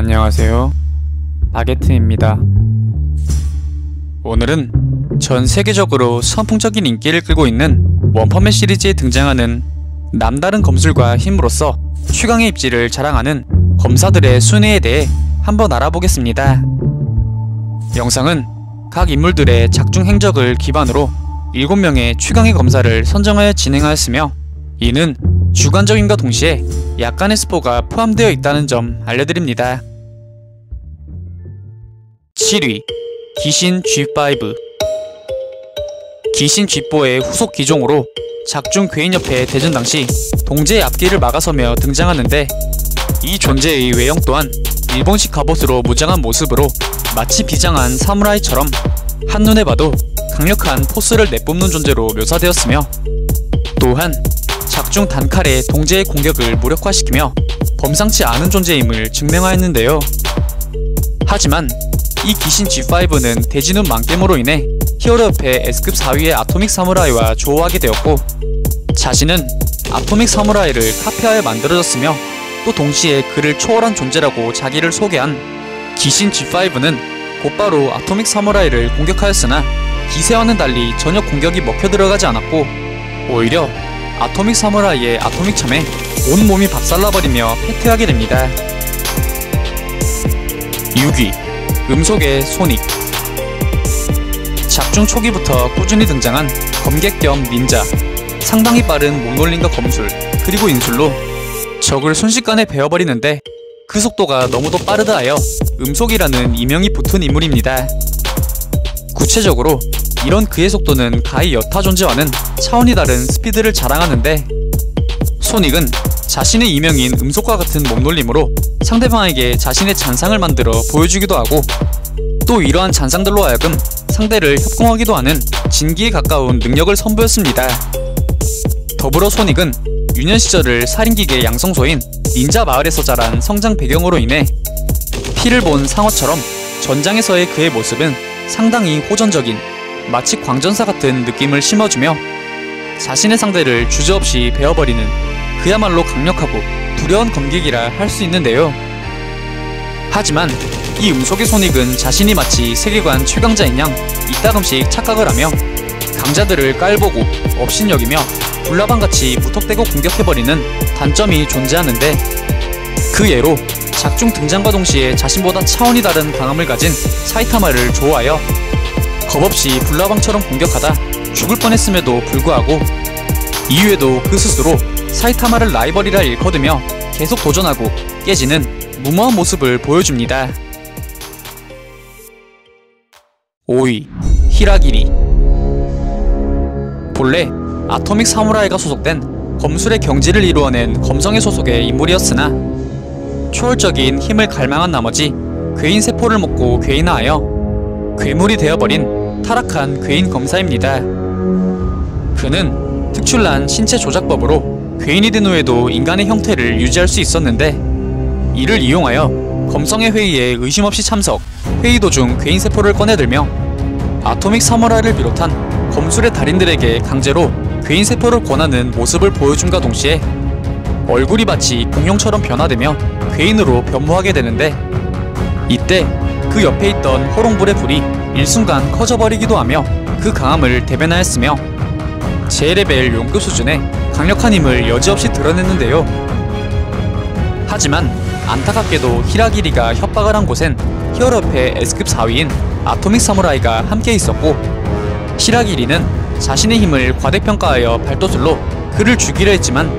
안녕하세요, 바게트입니다. 오늘은 전 세계적으로 선풍적인 인기를 끌고 있는 원펀맨 시리즈에 등장하는 남다른 검술과 힘으로써 최강의 입지를 자랑하는 검사들의 순위에 대해 한번 알아보겠습니다. 영상은 각 인물들의 작중 행적을 기반으로 7명의 최강의 검사를 선정하여 진행하였으며, 이는 주관적임과 동시에 약간의 스포가 포함되어 있다는 점 알려드립니다. 7위, 귀신 G5. 귀신 G4의 후속 기종으로 작중 괴인협회 대전 당시 동제의 앞길을 막아서며 등장하는데, 이 존재의 외형 또한 일본식 갑옷으로 무장한 모습으로 마치 비장한 사무라이처럼 한눈에 봐도 강력한 포스를 내뿜는 존재로 묘사되었으며, 또한 작중 단칼에 동제의 공격을 무력화시키며 범상치 않은 존재임을 증명하였는데요. 하지만 이 귀신 G5는 대진운 망겜으로 인해 히어로협회 S급 4위의 아토믹 사무라이와 조우하게 되었고, 자신은 아토믹 사무라이를 카피하여 만들어졌으며, 또 동시에 그를 초월한 존재라고 자기를 소개한 귀신 G5는 곧바로 아토믹 사무라이를 공격하였으나 기세와는 달리 전혀 공격이 먹혀 들어가지 않았고, 오히려 아토믹 사무라이의 아토믹 참에 온몸이 박살나버리며 패퇴하게 됩니다. 6위, 음속의 소닉. 작중 초기부터 꾸준히 등장한 검객 겸 닌자, 상당히 빠른 몸놀림과 검술, 그리고 인술로 적을 순식간에 베어버리는데 그 속도가 너무도 빠르다 하여 음속이라는 이명이 붙은 인물입니다. 구체적으로 이런 그의 속도는 가히 여타 존재와는 차원이 다른 스피드를 자랑하는데, 소닉은 자신의 이명인 음속과 같은 몸놀림으로 상대방에게 자신의 잔상을 만들어 보여주기도 하고, 또 이러한 잔상들로 하여금 상대를 협공하기도 하는 진기에 가까운 능력을 선보였습니다. 더불어 소닉은 유년 시절을 살인기계 양성소인 닌자 마을에서 자란 성장 배경으로 인해 피를 본 상어처럼 전장에서의 그의 모습은 상당히 호전적인, 마치 광전사 같은 느낌을 심어주며 자신의 상대를 주저없이 베어버리는 그야말로 강력하고 두려운 검객이라 할 수 있는데요. 하지만 이 음속의 소닉은 자신이 마치 세계관 최강자인 양 이따금씩 착각을 하며 강자들을 깔보고 업신여기며 불나방같이 무턱대고 공격해버리는 단점이 존재하는데, 그 예로 작중 등장과 동시에 자신보다 차원이 다른 강함을 가진 사이타마를 조우하여 겁없이 불나방처럼 공격하다 죽을 뻔했음에도 불구하고 이후에도 그 스스로 사이타마를 라이벌이라 일컫으며 계속 도전하고 깨지는 무모한 모습을 보여줍니다. 5위, 히라기리. 본래 아토믹 사무라이가 소속된 검술의 경지를 이루어낸 검성의 소속의 인물이었으나 초월적인 힘을 갈망한 나머지 괴인 세포를 먹고 괴인화하여 괴물이 되어버린 타락한 괴인 검사입니다. 그는 특출난 신체 조작법으로 괴인이 된 후에도 인간의 형태를 유지할 수 있었는데, 이를 이용하여 검성의 회의에 의심 없이 참석, 회의 도중 괴인 세포를 꺼내들며 아토믹 사무라이를 비롯한 검술의 달인들에게 강제로 괴인 세포를 권하는 모습을 보여줌과 동시에 얼굴이 마치 공룡처럼 변화되며 괴인으로 변모하게 되는데, 이때 그 옆에 있던 호롱불의 불이 일순간 커져버리기도 하며 그 강함을 대변하였으며 제레벨 용급 수준의 강력한 힘을 여지없이 드러냈는데요. 하지만 안타깝게도 히라기리가 협박을 한 곳엔 히어로협회 S급 4위인 아토믹 사무라이가 함께 있었고, 히라기리는 자신의 힘을 과대평가하여 발도술로 그를 죽이려 했지만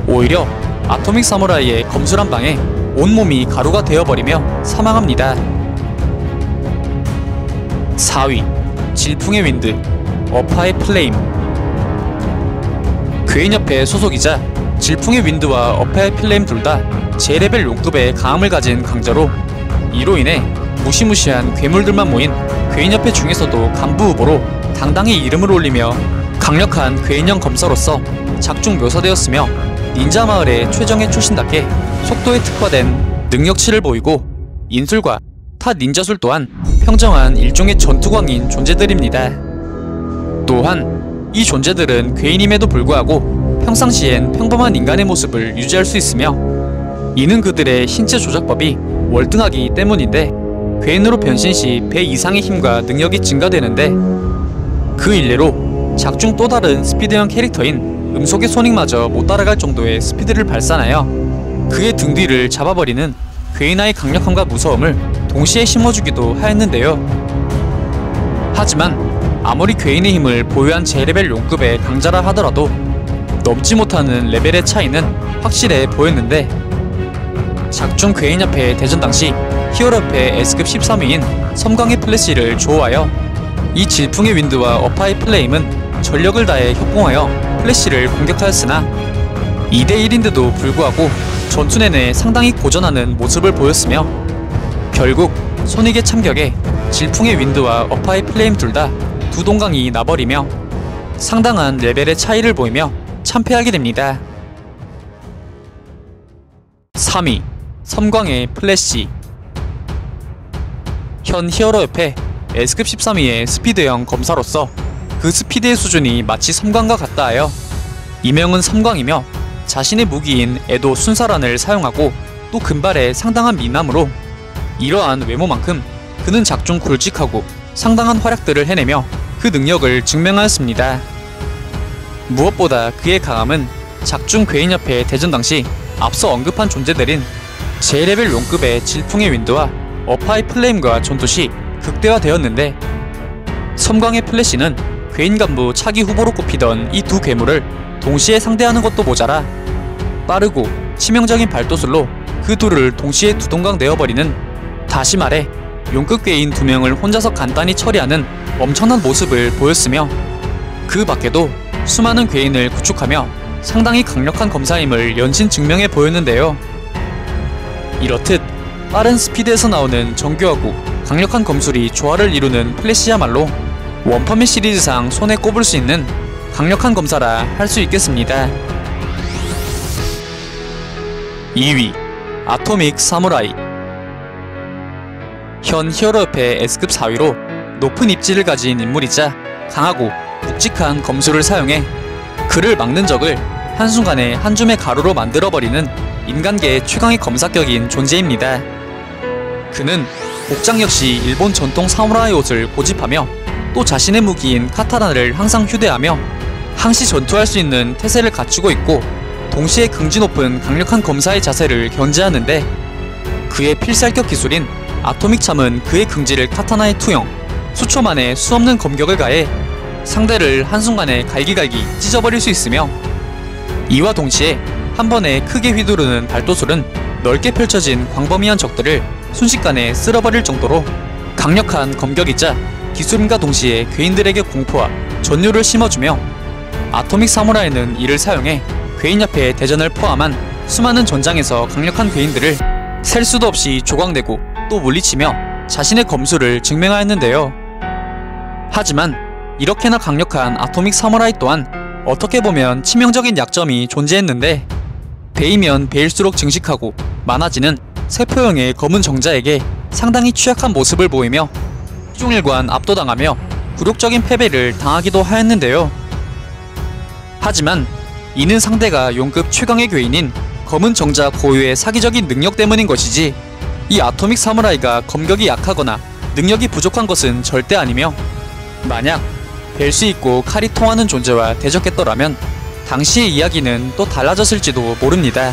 오히려 아토믹 사무라이의 검술 한 방에 온몸이 가루가 되어버리며 사망합니다. 4위, 질풍의 윈드, 어파의 플레임. 괴인협회 소속이자 질풍의 윈드와 어파의 플레임 둘 다 제레벨 용급의 강함을 가진 강자로, 이로 인해 무시무시한 괴물들만 모인 괴인협회 중에서도 간부 후보로 당당히 이름을 올리며 강력한 괴인형 검사로서 작중 묘사되었으며, 닌자 마을의 최정예 출신답게 속도에 특화된 능력치를 보이고 인술과 타 닌자술 또한 평정한 일종의 전투광인 존재들입니다. 또한 이 존재들은 괴인임에도 불구하고 평상시엔 평범한 인간의 모습을 유지할 수 있으며 이는 그들의 신체 조작법이 월등하기 때문인데 괴인으로 변신 시 배 이상의 힘과 능력이 증가되는데 그 일례로 작중 또 다른 스피드형 캐릭터인 음속의 소닉마저 못 따라갈 정도의 스피드를 발산하여 그의 등 뒤를 잡아버리는 괴인아의 강력함과 무서움을 동시에 심어주기도 하였는데요. 하지만 아무리 괴인의 힘을 보유한 J레벨 용급의 강자라 하더라도 넘지 못하는 레벨의 차이는 확실해 보였는데 작중 괴인협회 대전 당시 히어로협회 S급 13위인 섬광의 플래시를 조우하여 이 질풍의 윈드와 어파의 플레임은 전력을 다해 협공하여 플래시를 공격하였으나 2대1인데도 불구하고 전투 내내 상당히 고전하는 모습을 보였으며 결국 소닉의 참격에 질풍의 윈드와 어파의 플레임 둘 다 두 동강이 나버리며 상당한 레벨의 차이를 보이며 참패하게 됩니다. 3위 섬광의 플래시. 현 히어로협회 S급 13위의 스피드형 검사로서 그 스피드의 수준이 마치 섬광과 같다 하여 이명은 섬광이며 자신의 무기인 에도 순사란을 사용하고 또 금발에 상당한 미남으로 이러한 외모만큼 그는 작중 굵직하고 상당한 활약들을 해내며 그 능력을 증명하였습니다. 무엇보다 그의 강함은 작중 괴인협회 대전 당시 앞서 언급한 존재들인 J레벨 용급의 질풍의 윈드와 어파의 플레임과 전투 시 극대화되었는데 섬광의 플래시는 괴인 간부 차기 후보로 꼽히던 이 두 괴물을 동시에 상대하는 것도 모자라 빠르고 치명적인 발도술로 그 둘을 동시에 두동강 내어버리는, 다시 말해 용급 괴인 2명을 혼자서 간단히 처리하는 엄청난 모습을 보였으며 그 밖에도 수많은 괴인을 구축하며 상당히 강력한 검사임을 연신 증명해 보였는데요. 이렇듯 빠른 스피드에서 나오는 정교하고 강력한 검술이 조화를 이루는 플래시야말로 원펀맨 시리즈상 손에 꼽을 수 있는 강력한 검사라 할 수 있겠습니다. 2위 아토믹 사무라이. 현 히어로협회 S급 4위로 높은 입지를 가진 인물이자 강하고 묵직한 검술을 사용해 그를 막는 적을 한순간에 한 줌의 가루로 만들어버리는 인간계 최강의 검사격인 존재입니다. 그는 복장 역시 일본 전통 사무라이 옷을 고집하며 또 자신의 무기인 카타나를 항상 휴대하며 항시 전투할 수 있는 태세를 갖추고 있고 동시에 긍지 높은 강력한 검사의 자세를 견제하는데 그의 필살격 기술인 아토믹 참은 그의 긍지를 카타나에 투영, 수초 만에 수없는 검격을 가해 상대를 한순간에 갈기갈기 찢어버릴 수 있으며 이와 동시에 한 번에 크게 휘두르는 발도술은 넓게 펼쳐진 광범위한 적들을 순식간에 쓸어버릴 정도로 강력한 검격이자 기술임과 동시에 괴인들에게 공포와 전율을 심어주며 아토믹 사무라이는 이를 사용해 괴인협회의 대전을 포함한 수많은 전장에서 강력한 괴인들을 셀 수도 없이 조각내고 또 물리치며 자신의 검술을 증명하였는데요. 하지만 이렇게나 강력한 아토믹 사무라이 또한 어떻게 보면 치명적인 약점이 존재했는데 배이면 배일수록 증식하고 많아지는 세포형의 검은 정자에게 상당히 취약한 모습을 보이며 시종일관 압도당하며 굴욕적인 패배를 당하기도 하였는데요. 하지만 이는 상대가 용급 최강의 괴인인 검은 정자 고유의 사기적인 능력 때문인 것이지 이 아토믹 사무라이가 검격이 약하거나 능력이 부족한 것은 절대 아니며 만약 뵐 수 있고 칼이 통하는 존재와 대적했더라면 당시의 이야기는 또 달라졌을지도 모릅니다.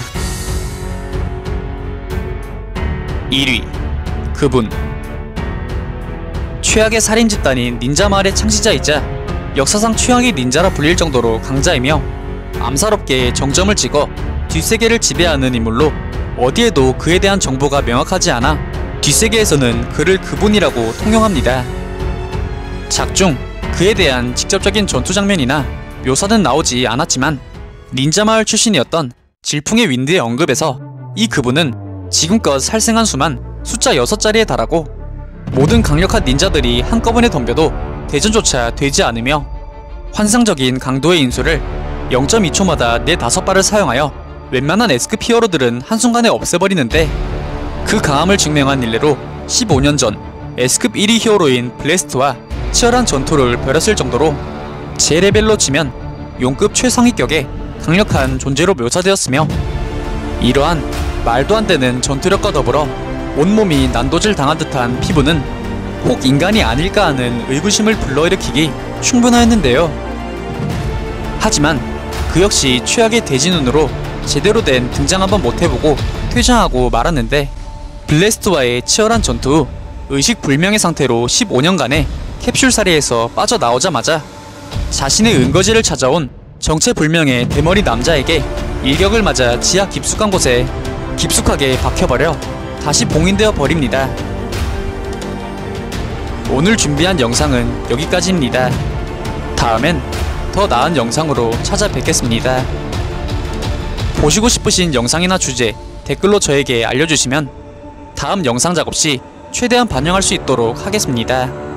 1위 그분. 최악의 살인 집단인 닌자 마을의 창시자이자 역사상 최악의 닌자라 불릴 정도로 강자이며 암살업계에 정점을 찍어 뒷세계를 지배하는 인물로 어디에도 그에 대한 정보가 명확하지 않아 뒷세계에서는 그를 그분이라고 통용합니다. 작중 그에 대한 직접적인 전투 장면이나 묘사는 나오지 않았지만 닌자 마을 출신이었던 질풍의 윈드의 언급에서 이 그분은 지금껏 살생한 수만 숫자 6자리에 달하고 모든 강력한 닌자들이 한꺼번에 덤벼도 대전조차 되지 않으며 환상적인 강도의 인수를 0.2초마다 4-5발을 사용하여 웬만한 S급 히어로들은 한순간에 없애버리는데 그 강함을 증명한 일례로 15년 전 S급 1위 히어로인 블래스트와 치열한 전투를 벌였을 정도로 J레벨로 치면 용급 최상위격의 강력한 존재로 묘사되었으며 이러한 말도 안 되는 전투력과 더불어 온몸이 난도질 당한 듯한 피부는 혹 인간이 아닐까 하는 의구심을 불러일으키기 충분하였는데요. 하지만 그 역시 최악의 돼지눈으로 제대로 된 등장 한번 못해보고 퇴장하고 말았는데, 블래스트와의 치열한 전투 후 의식불명의 상태로 15년간의 캡슐사리에서 빠져나오자마자 자신의 은거지를 찾아온 정체불명의 대머리 남자에게 일격을 맞아 지하 깊숙한 곳에 깊숙하게 박혀버려 다시 봉인되어 버립니다. 오늘 준비한 영상은 여기까지입니다. 다음엔 더 나은 영상으로 찾아뵙겠습니다. 보시고 싶으신 영상이나 주제 댓글로 저에게 알려주시면 다음 영상 작업 시 최대한 반영할 수 있도록 하겠습니다.